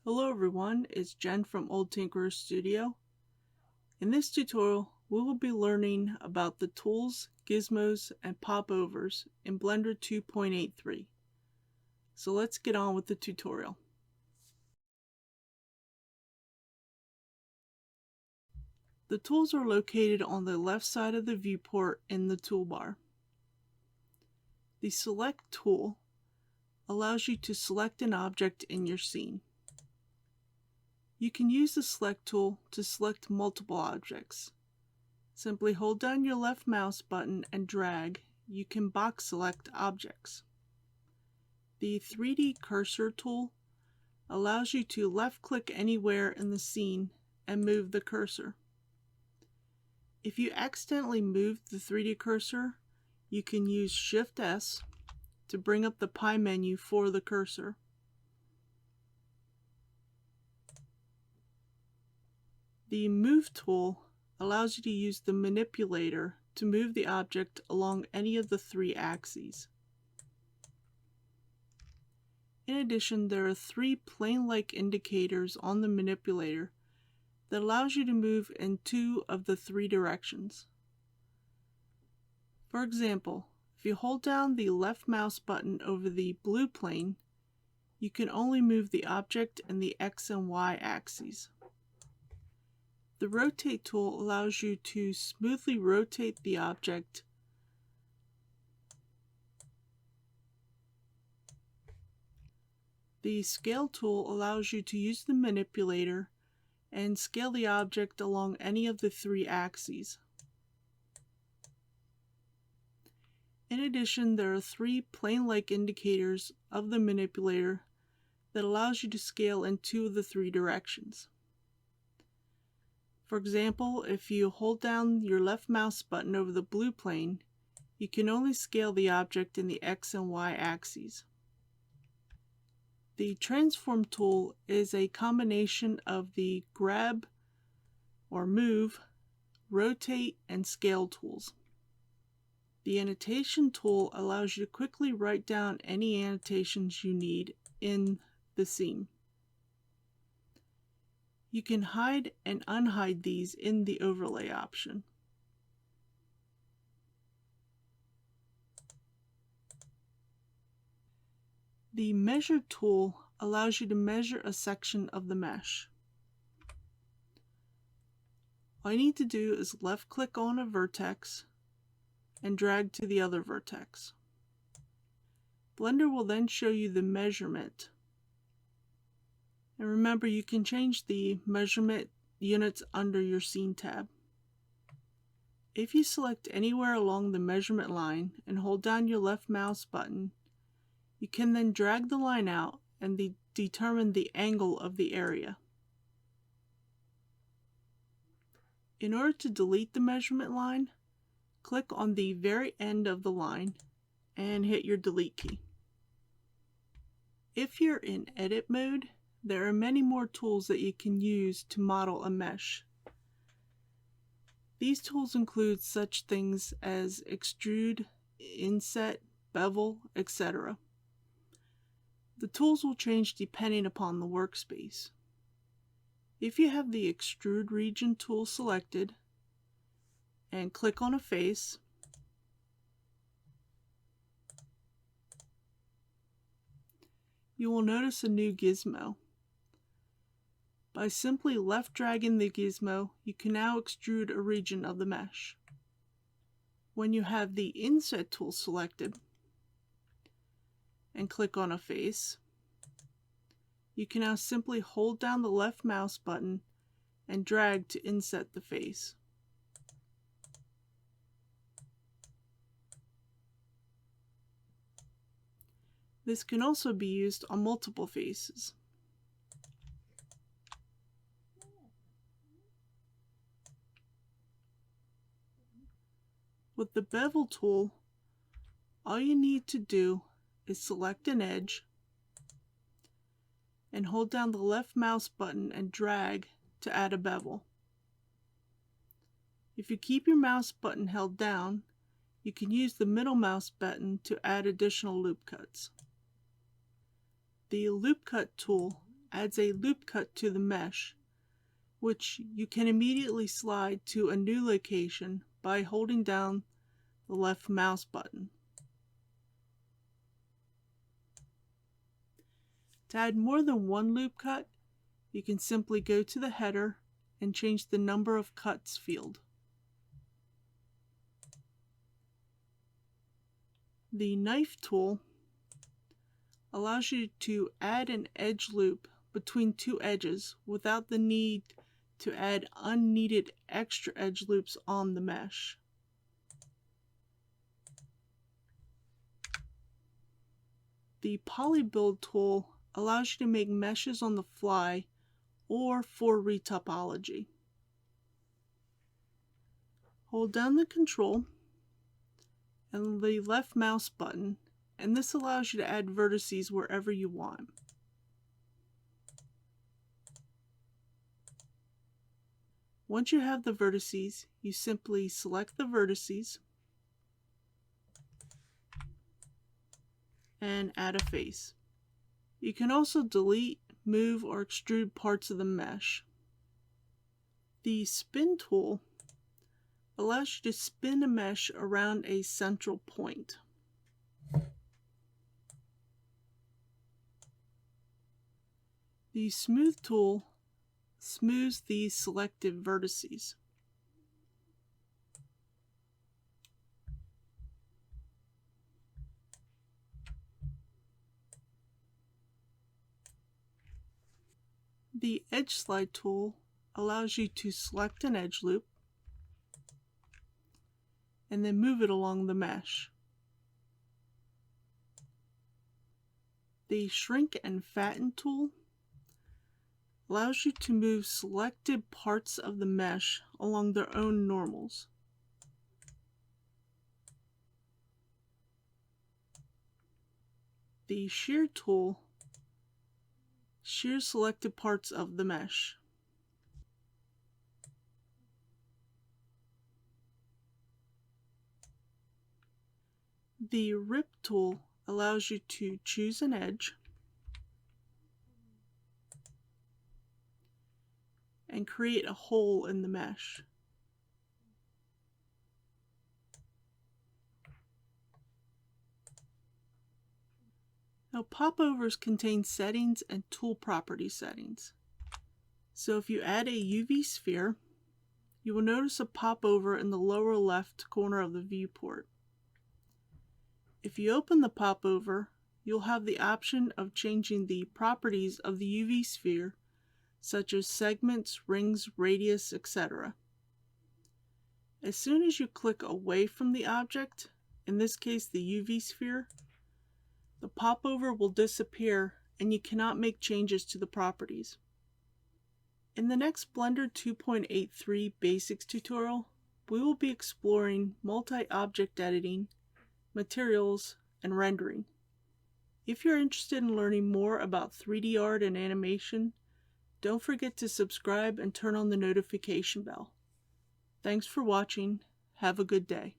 Hello everyone, it's Jen from Old Tinkerer Studio. In this tutorial, we will be learning about the tools, gizmos, and popovers in Blender 2.83. So let's get on with the tutorial. The tools are located on the left side of the viewport in the toolbar. The Select tool allows you to select an object in your scene. You can use the Select tool to select multiple objects. Simply hold down your left mouse button and drag. You can box select objects. The 3D cursor tool allows you to left click anywhere in the scene and move the cursor. If you accidentally move the 3D cursor, you can use Shift S to bring up the pie menu for the cursor. The Move tool allows you to use the manipulator to move the object along any of the three axes. In addition, there are three plane-like indicators on the manipulator that allows you to move in two of the three directions. For example, if you hold down the left mouse button over the blue plane, you can only move the object in the X and Y axes. The Rotate tool allows you to smoothly rotate the object. The Scale tool allows you to use the manipulator and scale the object along any of the three axes. In addition, there are three plane-like indicators of the manipulator that allows you to scale in two of the three directions. For example, if you hold down your left mouse button over the blue plane, you can only scale the object in the X and Y axes. The Transform tool is a combination of the Grab or Move, Rotate, and Scale tools. The Annotation tool allows you to quickly write down any annotations you need in the scene. You can hide and unhide these in the Overlay option. The Measure tool allows you to measure a section of the mesh. All you need to do is left click on a vertex and drag to the other vertex. Blender will then show you the measurement. And remember, you can change the measurement units under your Scene tab. If you select anywhere along the measurement line and hold down your left mouse button, you can then drag the line out and determine the angle of the area. In order to delete the measurement line, click on the very end of the line and hit your delete key. If you're in edit mode, there are many more tools that you can use to model a mesh. These tools include such things as extrude, inset, bevel, etc. The tools will change depending upon the workspace. If you have the Extrude Region tool selected and click on a face, you will notice a new gizmo. By simply left dragging the gizmo, you can now extrude a region of the mesh. When you have the Inset tool selected and click on a face, you can now simply hold down the left mouse button and drag to inset the face. This can also be used on multiple faces. With the Bevel tool, all you need to do is select an edge and hold down the left mouse button and drag to add a bevel. If you keep your mouse button held down, you can use the middle mouse button to add additional loop cuts. The Loop Cut tool adds a loop cut to the mesh, which you can immediately slide to a new location by holding down the left mouse button. To add more than one loop cut, you can simply go to the header and change the number of cuts field. The knife tool allows you to add an edge loop between two edges without the need to add unneeded extra edge loops on the mesh. The polybuild tool allows you to make meshes on the fly or for retopology. Hold down the Control and the left mouse button, and this allows you to add vertices wherever you want. Once you have the vertices, you simply select the vertices and add a face. You can also delete, move, or extrude parts of the mesh. The spin tool allows you to spin a mesh around a central point. The smooth tool smooths the selected vertices. The edge slide tool allows you to select an edge loop and then move it along the mesh. The shrink and fatten tool allows you to move selected parts of the mesh along their own normals. The shear tool shears selected parts of the mesh. The rip tool allows you to choose an edge and create a hole in the mesh. Now, popovers contain settings and tool property settings. So if you add a UV sphere, you will notice a popover in the lower left corner of the viewport. If you open the popover, you'll have the option of changing the properties of the UV sphere, such as segments, rings, radius, etc. As soon as you click away from the object, in this case the UV sphere, the popover will disappear and you cannot make changes to the properties. In the next Blender 2.83 Basics tutorial, we will be exploring multi-object editing, materials, and rendering. If you're interested in learning more about 3D art and animation, don't forget to subscribe and turn on the notification bell. Thanks for watching. Have a good day.